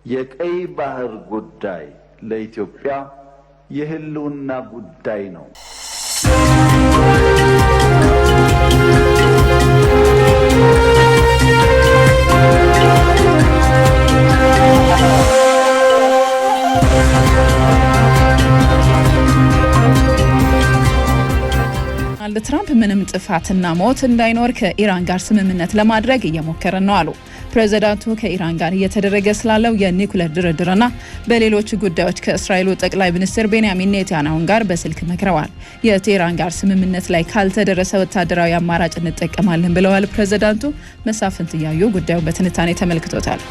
የቀይ ባህር ጉዳይ ለኢትዮጵያ የህልውና ጉዳይ ነው። ዶናልድ ትራምፕ ምንም ጥፋትና ሞት እንዳይኖር ከኢራን ጋር ስምምነት ለማድረግ እየሞከረ ነው አሉ። ፕሬዝዳንቱ ከኢራን ጋር እየተደረገ ስላለው የኒውክሌር ድርድርና በሌሎች ጉዳዮች ከእስራኤሉ ጠቅላይ ሚኒስትር ቤንያሚን ኔታንያሁ ጋር በስልክ መክረዋል። የቴህራን ጋር ስምምነት ላይ ካልተደረሰ ወታደራዊ አማራጭ እንጠቀማለን ብለዋል ፕሬዝዳንቱ። መሳፍንት እያዩ ጉዳዩን በትንታኔ ተመልክቶታል።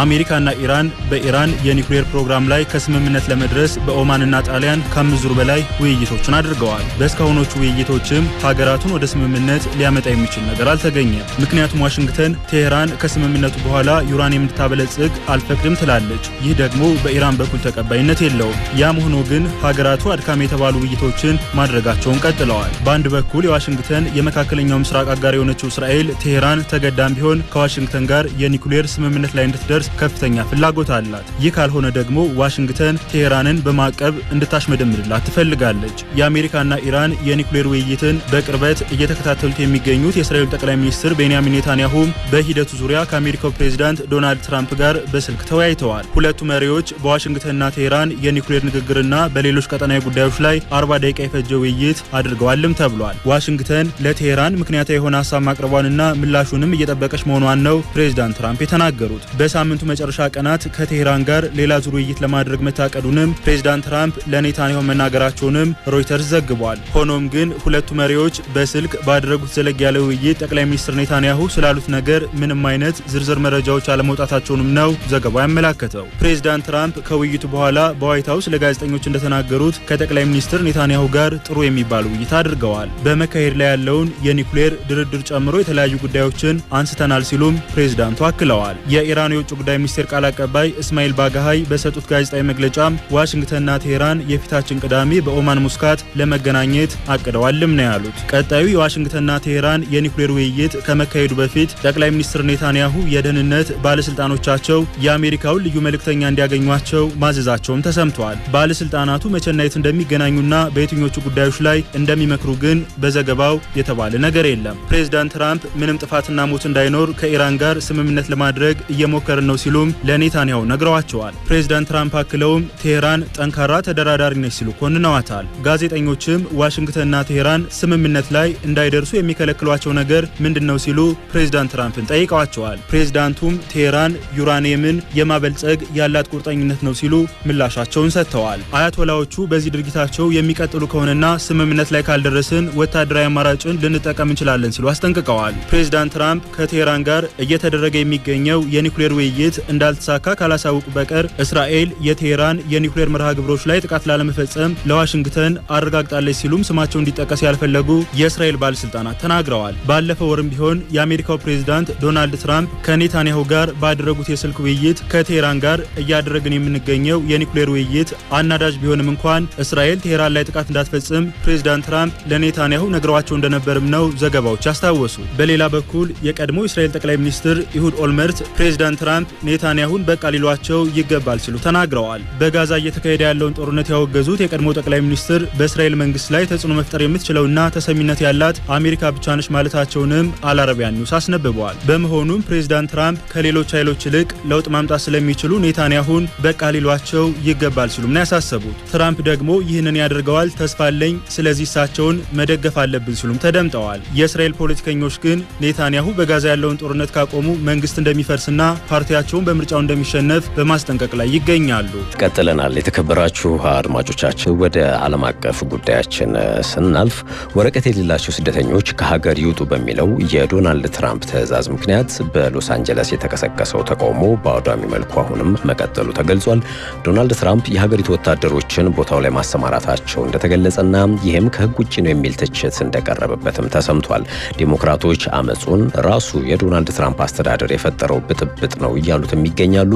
አሜሪካና ኢራን በኢራን የኒውክሌር ፕሮግራም ላይ ከስምምነት ለመድረስ በኦማንና ጣሊያን ከ5 ዙር በላይ ውይይቶችን አድርገዋል። በእስካሁኖቹ ውይይቶችም ሀገራቱን ወደ ስምምነት ሊያመጣ የሚችል ነገር አልተገኘም። ምክንያቱም ዋሽንግተን ቴህራን ከስምምነቱ በኋላ ዩራኒየም እንድታበለጽግ አልፈቅድም ትላለች። ይህ ደግሞ በኢራን በኩል ተቀባይነት የለውም። ያም ሆኖ ግን ሀገራቱ አድካሚ የተባሉ ውይይቶችን ማድረጋቸውን ቀጥለዋል። በአንድ በኩል የዋሽንግተን የመካከለኛው ምስራቅ አጋር የሆነችው እስራኤል ቴህራን ተገዳም ቢሆን ከዋሽንግተን ጋር የኒውክሌር ስምምነት ላይ እንድትደርስ ከፍተኛ ፍላጎት አላት። ይህ ካልሆነ ደግሞ ዋሽንግተን ቴህራንን በማዕቀብ እንድታሽመደምድላት ትፈልጋለች። የአሜሪካና ኢራን የኒውክሌር ውይይትን በቅርበት እየተከታተሉት የሚገኙት የእስራኤል ጠቅላይ ሚኒስትር ቤንያሚን ኔታንያሁ በሂደቱ ዙሪያ ከአሜሪካው ፕሬዝዳንት ዶናልድ ትራምፕ ጋር በስልክ ተወያይተዋል። ሁለቱ መሪዎች በዋሽንግተንና ቴህራን የኒውክሌር ንግግርና በሌሎች ቀጠናዊ ጉዳዮች ላይ 40 ደቂቃ የፈጀ ውይይት አድርገዋልም ተብሏል። ዋሽንግተን ለቴህራን ምክንያታዊ የሆነ ሀሳብ ማቅረቧንና ምላሹንም እየጠበቀች መሆኗን ነው ፕሬዝዳንት ትራምፕ የተናገሩት። በሳምንቱ መጨረሻ ቀናት ከቴህራን ጋር ሌላ ዙር ውይይት ለማድረግ መታቀዱንም ፕሬዝዳንት ትራምፕ ለኔታንያሁ መናገራቸውንም ሮይተርስ ዘግቧል። ሆኖም ግን ሁለቱ መሪዎች በስልክ ባደረጉት ዘለግ ያለ ውይይት ጠቅላይ ሚኒስትር ኔታንያሁ ስላሉት ነገር ምንም አይነት ዝርዝር መረጃዎች አለመውጣታቸውንም ነው ዘገባው ያመላከተው። ፕሬዝዳንት ትራምፕ ከውይይቱ በኋላ በዋይት ሀውስ ለጋዜጠኞች እንደተናገሩት ከጠቅላይ ሚኒስትር ኔታንያሁ ጋር ጥሩ የሚባል ውይይት አድርገዋል። በመካሄድ ላይ ያለውን የኒውክሌር ድርድር ጨምሮ የተለያዩ ጉዳዮችን አንስተናል ሲሉም ፕሬዝዳንቱ አክለዋል። የኢራን የውጭ ጉዳይ ሚኒስቴር ቃል አቀባይ እስማኤል ባጋሃይ በሰጡት ጋዜጣዊ መግለጫም ዋሽንግተንና ቴህራን የፊታችን ቅዳሜ በኦማን ሙስካት ለመገናኘት አቅደዋልም ነው ያሉት። ቀጣዩ የዋሽንግተንና ቴህራን የኒውክሌር ውይይት ከመካሄዱ በፊት ጠቅላይ ሚኒስትር ኔታንያሁ የደህንነት ባለስልጣኖቻቸው የአሜሪካውን ልዩ መልእክተኛ እንዲያገኟቸው ማዘዛቸውም ተሰምተዋል። ባለስልጣናቱ መቼና የት እንደሚገናኙና በየትኞቹ ጉዳዮች ላይ እንደሚመክሩ ግን በዘገባው የተባለ ነገር የለም። ፕሬዝዳንት ትራምፕ ምንም ጥፋትና ሞት እንዳይኖር ከኢራን ጋር ስምምነት ለማድረግ እየሞከርን ነው ሲሉም ለኔታንያሁ ነግረዋቸዋል። ፕሬዝዳንት ትራምፕ አክለውም ቴህራን ጠንካራ ተደራዳሪ ነች ሲሉ ኮንነዋታል። ጋዜጠኞችም ዋሽንግተንና ቴህራን ስምምነት ላይ እንዳይደርሱ የሚከለክሏቸው ነገር ምንድነው ሲሉ ፕሬዝዳንት ትራምፕን ጠይቀዋቸዋል። ፕሬዝዳንቱም ቴህራን ዩራኒየምን የማበልጸግ ያላት ቁርጠኝነት ነው ሲሉ ምላሻቸውን ሰጥተዋል። አያቶላዎቹ በዚህ ድርጊታቸው የሚቀጥሉ ከሆነና ስምምነት ላይ ካልደረስን ወታደራዊ አማራጭን ልንጠቀም እንችላለን ሲሉ አስጠንቅቀዋል። ፕሬዝዳንት ትራምፕ ከቴህራን ጋር እየተደረገ የሚገኘው የኒውክሌር ውይይት እንዳልተሳካ ካላሳወቁ በቀር እስራኤል የቴህራን የኒውክሌር መርሃ ግብሮች ላይ ጥቃት ላለመፈጸም ለዋሽንግተን አረጋግጣለች ሲሉም ስማቸው እንዲጠቀስ ያልፈለጉ የእስራኤል ባለስልጣናት ተናግረዋል። ባለፈው ወርም ቢሆን የአሜሪካው ፕሬዝዳንት ዶናልድ ትራምፕ ከኔታንያሁ ጋር ባደረጉት የስልክ ውይይት ከቴህራን ጋር እያደረግን የምንገኘው የኒውክሌር ውይይት አናዳጅ ቢሆንም እንኳን እስራኤል ቴህራን ላይ ጥቃት እንዳትፈጽም ፕሬዝዳንት ትራምፕ ለኔታንያሁ ነግረዋቸው እንደነበርም ነው ዘገባዎች ያስታወሱ። በሌላ በኩል የቀድሞ እስራኤል ጠቅላይ ሚኒስትር ኢሁድ ኦልመርት ፕሬዝዳንት ትራምፕ ኔታንያሁን በቃ ሊሏቸው ይገባል ሲሉ ተናግረዋል። በጋዛ እየተካሄደ ያለውን ጦርነት ያወገዙት የቀድሞ ጠቅላይ ሚኒስትር በእስራኤል መንግስት ላይ ተጽዕኖ መፍጠር የምትችለውና ተሰሚነት ያላት አሜሪካ ብቻ ነች ማለታቸውንም አልአረቢያን ኒውስ አስነብበዋል። በመሆኑም ፕሬዝዳንት ትራምፕ ከሌሎች ኃይሎች ይልቅ ለውጥ ማምጣት ስለሚችሉ ኔታንያሁን በቃ ሊሏቸው ይገባል ሲሉም ነው ያሳሰቡት። ትራምፕ ደግሞ ይህንን ያደርገዋል ተስፋ አለኝ፣ ስለዚህ እሳቸውን መደገፍ አለብን ሲሉም ተደምጠዋል። የእስራኤል ፖለቲከኞች ግን ኔታንያሁ በጋዛ ያለውን ጦርነት ካቆሙ መንግስት እንደሚፈርስና ፓርቲያቸውን በምርጫው እንደሚሸነፍ በማስጠንቀቅ ላይ ይገኛሉ። ቀጥለናል። የተከበራችሁ አድማጮቻችን ወደ ዓለም አቀፍ ጉዳያችን ስናልፍ ወረቀት የሌላቸው ስደተኞች ከሀገር ይውጡ በሚለው የዶናልድ ትራምፕ ትዕዛዝ ምክንያት በሎስ አንጀለስ የተቀሰቀሰው ተቃውሞ በአውዳሚ መልኩ አሁንም መቀጠሉ ተገልጿል። ዶናልድ ትራምፕ የሀገሪቱ ወታደሮችን ቦታው ላይ ማሰማራታቸው እንደተገለጸና ይህም ከህግ ውጭ ነው የሚል ትችት እንደቀረበበትም ተሰምቷል። ዴሞክራቶች አመጹን ራሱ የዶናልድ ትራምፕ አስተዳደር የፈጠረው ብጥብጥ ነው እያሉትም ይገኛሉ።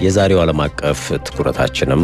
የዛሬው ዓለም አቀፍ ትኩረታችንም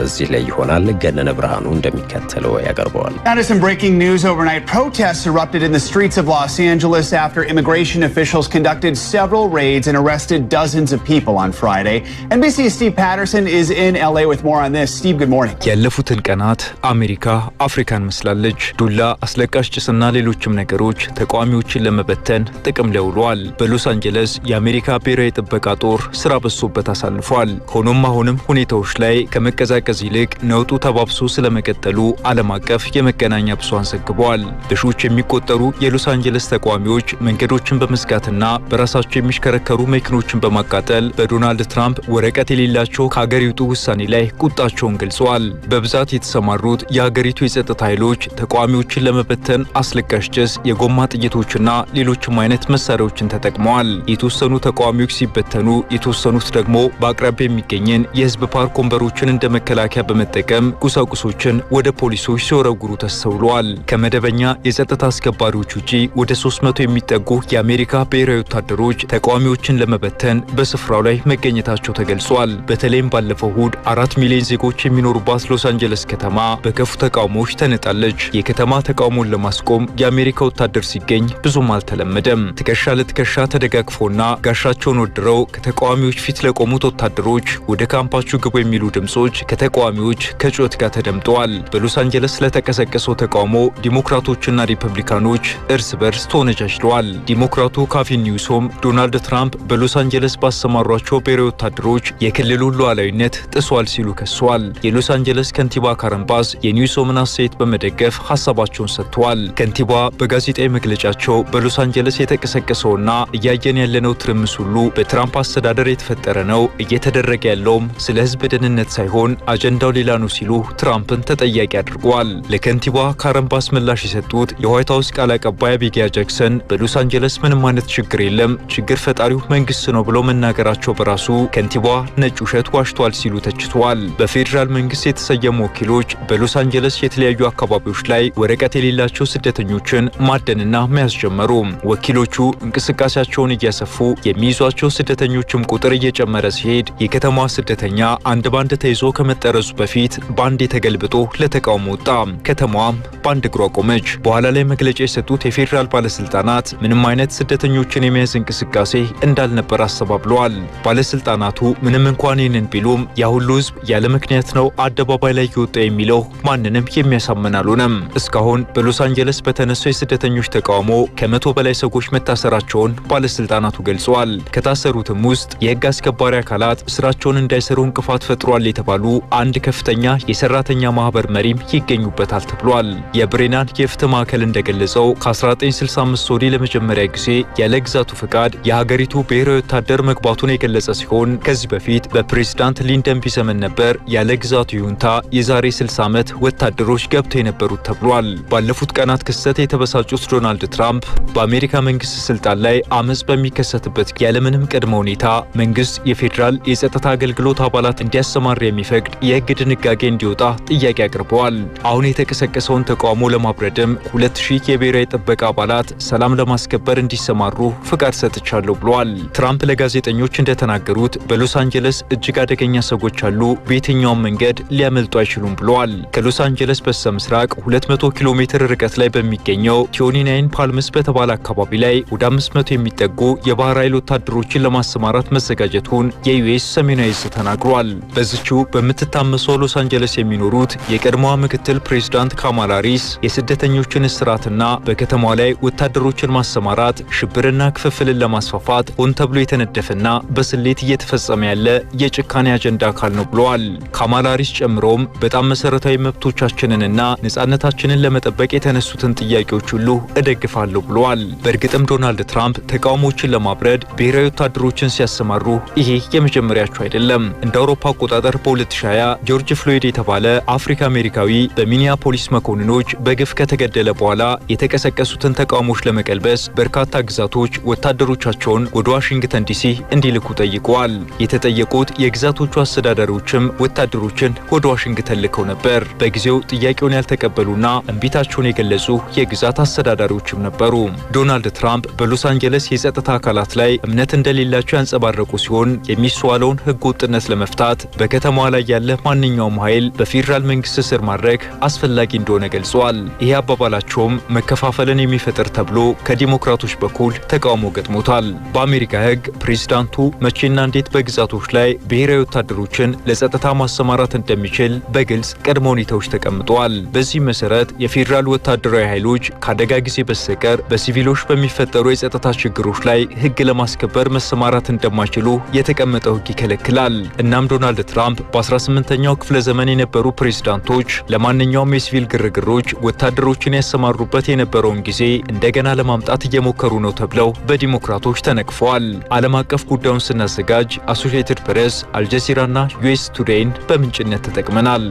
እዚህ ላይ ይሆናል። ገነነ ብርሃኑ እንደሚከተለው ያቀርበዋል። Some breaking news overnight. Protests erupted in the streets of Los Angeles after immigration officials conducted several raids and arrested dozens of people on Friday. NBC's Steve Patterson is in LA with more on this. Steve, good morning. ያለፉትን ቀናት አሜሪካ አፍሪካን መስላለች። ዱላ፣ አስለቃሽ ጭስና ሌሎችም ነገሮች ተቃዋሚዎችን ለመበተን ጥቅም ላይ ውለዋል። በሎስ አንጀለስ የአሜሪካ ብሔራዊ ጥበቃ ጦር ስራ በዝቶበት አሳልፏል። ሆኖም አሁንም ሁኔታዎች ላይ ከመቀዛቀዝ ይልቅ ነውጡ ተባብሶ ስለመቀጠሉ ዓለም አቀፍ የመገናኛ ብዙሃን ዘግበዋል። በሺዎች የሚቆጠሩ የሎስ አንጀለስ ተቃዋሚዎች መንገዶችን በመዝጋትና በራሳቸው የሚሽከረከሩ መኪኖችን በማቃጠል በዶናልድ ትራምፕ ወረቀት የሌላቸው ከሀገር ይውጡ ውሳኔ ላይ ቁጣቸውን ገልጸዋል። በብዛት የተሰማሩት የሀገሪቱ የጸጥታ ኃይሎች ተቃዋሚዎችን ለመበተን አስለቃሽ ጭስ፣ የጎማ ጥይቶችና ሌሎችም አይነት መሳሪያዎችን ተጠቅመዋል። የተወሰኑ ተቃዋሚዎች ሲበተኑ፣ የተወሰኑት ደግሞ በአቅራቢያ የሚገኝን የህዝብ ፓርክ ወንበሮችን እንደ መከላከያ በመጠቀም ቁሳቁሶችን ወደ ፖሊሶች ሲወረውሩ ተስተውለዋል። ከመደበኛ የጸጥታ አስከባሪዎች ውጪ ወደ 300 የሚጠጉ የአሜሪካ ብሔራዊ ወታደሮች ተቃዋሚዎችን ለመበተን በስፍራው ላይ መገኘታቸው ተገልጿል። በተለይም ባለፈው እሁድ 4 ሚሊዮን ዜጎች የሚኖሩባት ሎስ አንጀለስ ከተማ በከፉ ተቃውሞዎች ተነጣለች። የከተማ ተቃውሞን ለማስቆም የአሜሪካ ወታደር ሲገኝ ብዙም አልተለመደም። ትከሻ ለትከሻ ተደጋግፎና ጋሻቸውን ወድረው ከተቃዋሚዎች ፊት ለቆሙት ወታደሮች ወደ ካምፓችሁ ግቡ የሚሉ ድምጾች ከተቃዋሚዎች ከጩኸት ጋር ተደምጠዋል። በሎስ አንጀለስ ለተቀሰቀሰው ተቃውሞ ዲሞክራቶችና ሪፐብሊካኖች እርስ በርስ ተወነጃጅለዋል። ዲሞክራቱ ካቪን ኒውሶም ዶናልድ ትራምፕ በሎስ አንጀለስ ባሰማሯቸው ብሔራዊ ወታደሮች የክልሉን ሉዓላዊነት ጥሷል ሲሉ ከሰዋል። የሎስ አንጀለስ ከንቲባ ካረን ባስ የኒውሶምን አስተያየት በመደገፍ ሀሳባቸውን ሰጥተዋል። ከንቲባ በጋዜጣዊ መግለጫቸው በሎስ አንጀለስ የተቀሰቀሰውና እያየን ያለነው ትርምስ ሁሉ በትራምፕ አስተዳደር የተፈጠረ ነው፣ እየተደረገ ያለውም ስለ ሕዝብ ደህንነት ሳይሆን አጀንዳው ሌላ ነው ሲሉ ትራምፕን ተጠያቂ አድርገዋል። ለከንቲባ ካረን ባስ ምላሽ የሰጡት የዋይት ሃውስ ቃል አቀባይ አቢጌያ ጃክሰን በሎስ አንጀለስ ምንም አይነት ችግር የለም፣ ችግር ፈጣሪው መንግስት ነው ብለው መናገራቸው በራሱ ከንቲባዋ ነጭ ውሸት ዋሽቷል ሲሉ ተችተዋል። በፌዴራል መንግስት የተሰየሙ ወኪሎች በሎስ አንጀለስ የተለያዩ አካባቢዎች ላይ ወረቀት የሌላቸው ስደተኞችን ማደንና መያዝ ጀመሩ። ወኪሎቹ እንቅስቃሴያቸውን እያሰፉ የሚይዟቸው ስደተኞችም ቁጥር እየጨመረ ሲሄድ የከተማዋ ስደተኛ አንድ ባንድ ተይዞ ከመጠረዙ በፊት ባንድ ተገልብጦ ለተቃውሞ ወጣ። ከተማዋም ባንድ እግሯ ቆመች። በኋላ ላይ መግለጫ የሰጡት የፌዴራል ባለስልጣናት ምንም አይነት ስደተኞችን የመያዝ እንቅስቃሴ እንዳልነበር አስተባብለዋል። ባለስልጣናቱ ምንም እንኳን ይህንን ቢሉም ያ ሁሉ ህዝብ ያለ ምክንያት ነው አደባባይ ላይ የወጣ የሚለው ማንንም የሚያሳምን አልሆነም። እስካሁን በሎስ አንጀለስ በተነሳው የስደተኞች ተቃውሞ ከ100 በላይ ሰዎች መታሰራቸውን ባለስልጣናቱ ገልጸዋል። ከታሰሩትም ውስጥ የህግ አስከባሪ አካላት ስራቸውን እንዳይሰሩ እንቅፋት ፈጥሯል የተባሉ አንድ ከፍተኛ የሰራተኛ ማህበር መሪም ይገኙበታል ተብሏል። የብሬናን የፍትህ ማዕከል እንደገለጸው ከ1965 ወዲህ ለመጀመሪያ ጊዜ ያለ ግዛቱ ፍቃድ የሀገሪቱ ብሔራዊ ወታደር መግባቱን የገለጸ ሲሆን ከዚህ በፊት በፕሬዝዳንት ሊንደን ቢ ዘመን ነበር ያለ ግዛቱ ይሁንታ የዛሬ 60 ዓመት ወታደሮች ገብተው የነበሩት ተብሏል። ባለፉት ቀናት ክስተት የተበሳጩት ዶናልድ ትራምፕ በአሜሪካ መንግስት ስልጣን ላይ አመጽ በሚከሰትበት ያለምንም ቅድመ ሁኔታ መንግስት የፌዴራል የጸጥታ አገልግሎት አባላት እንዲያሰማራ የሚፈቅድ የህግ ድንጋጌ እንዲወጣ ጥያቄ አቅርበዋል። አሁን የተቀሰቀሰውን ተቃውሞ ለማብረድም 2000 የብሔራዊ ጥበቃ አባላት ሰላም ለማስከበር እንዲሰማሩ ፍቃድ ሰጥቻለሁ ብለዋል። ትራምፕ ለጋዜጠኞች እንደተናገሩት በሎስ አንጀለስ እጅግ አደገኛ ሰዎች አሉ፣ በየትኛውም መንገድ ሊያመልጡ አይችሉም ብለዋል። ከሎስ አንጀለስ በስተምስራቅ 200 ኪሎ ሜትር ርቀት ላይ በሚገኘው ቲዮኒናይን ፓልምስ በተባለ አካባቢ ላይ ወደ 500 የሚጠጉ የባህር ኃይል ወታደሮችን ለማሰማራት መዘጋጀቱን የዩኤስ ሰሜናዊ ዕዝ ተናግሯል። በዚችው በምትታመሰው ሎስ አንጀለስ የሚኖሩት የቀድሞዋ ምክትል ፕሬዝዳንት ካማላ ሃሪስ የስደተኞችን እስራትና በከተማዋ ላይ ወታደሮችን ማሰማራት ሽብርና ክፍፍልን ለማስፋፋት ሆን ተብሎ የተነደፈና በስሌት እየተፈጸመ ያለ የጭካኔ አጀንዳ አካል ነው ብለዋል። ካማላ ሃሪስ ጨምሮም በጣም መሰረታዊ መብቶቻችንንና ነጻነታችንን ለመጠበቅ የተነሱትን ጥያቄዎች ሁሉ እደግፋለሁ ብለዋል። በእርግጥም ዶናልድ ትራምፕ ተቃውሞችን ለማብረድ ብሔራዊ ወታደሮችን ሲያሰማሩ ይሄ የመጀመሪያቸው አይደለም። እንደ አውሮፓ አቆጣጠር በ2020 ጆርጅ ፍሎይድ የተባለ አፍሪካ አሜሪካዊ በሚኒያፖሊስ መኮንኖች በግፍ ከተገደለ በኋላ የተቀሰቀሱትን ተቃውሞች ለመቀልበስ በርካታ ግዛቶች ወታደሮቻቸውን ወደ ዋሽንግተን ዲሲ እንዲልኩ ጠይቀዋል። የተጠየቁት የግዛቶቹ አስተዳዳሪዎችም ወታደሮችን ወደ ዋሽንግተን ልከው ነበር። በጊዜው ጥያቄውን ያልተቀበሉና እምቢታቸውን የገለጹ የግዛት አስተዳዳሪዎችም ነበሩ። ዶናልድ ትራምፕ በሎስ አንጀለስ የጸጥታ አካላት ላይ እምነት እንደሌላቸው ያንጸባረቁ ሲሆን የሚስተዋለውን ህገወጥነት ለመፍታት በከተማዋ ላይ ያለ ማንኛውም ኃይል በፌዴራል መንግስት ስር ማድረግ አስፈላጊ እንደሆነ ገልጸዋል። ይህ አባባላቸውም መከፋፈልን የሚፈጥር ተብሎ ከዲሞክራቶች በኩል ተቃውሞ ገጥሞታል። በአሜሪካ ህግ ፕሬዝዳንቱ መቼና እንዴት በግዛቶች ላይ ብሔራዊ ወታደሮችን ለጸጥታ ማሰማራት እንደሚችል በግልጽ ቅድመ ሁኔታዎች ተቀምጠዋል። በዚህ መሰረት የፌዴራል ወታደራዊ ኃይሎች ከአደጋ ጊዜ በስተቀር በሲቪሎች በሚፈጠሩ የጸጥታ ችግሮች ላይ ህግ ለማስከበር መሰማራት እንደማይችሉ የተቀመጠው ህግ ይከለክላል። እናም ዶናልድ ትራምፕ በ18ኛው ክፍለ ዘመን የነበሩ ፕሬዝዳንቶች ለማንኛውም የሲቪል ግርግሮች ወታደሮችን ያሰማሩበት የነበረውን ጊዜ እንደገና ለማምጣት እየሞከሩ ነው ተብለው በዲሞክራቶች ተነቅፈዋል። ዓለም አቀፍ ጉዳዩን ስናዘጋጅ አሶሺየትድ ፕሬስ፣ አልጀዚራና ዩኤስ ቱዴይን በምንጭነት ተጠቅመናል።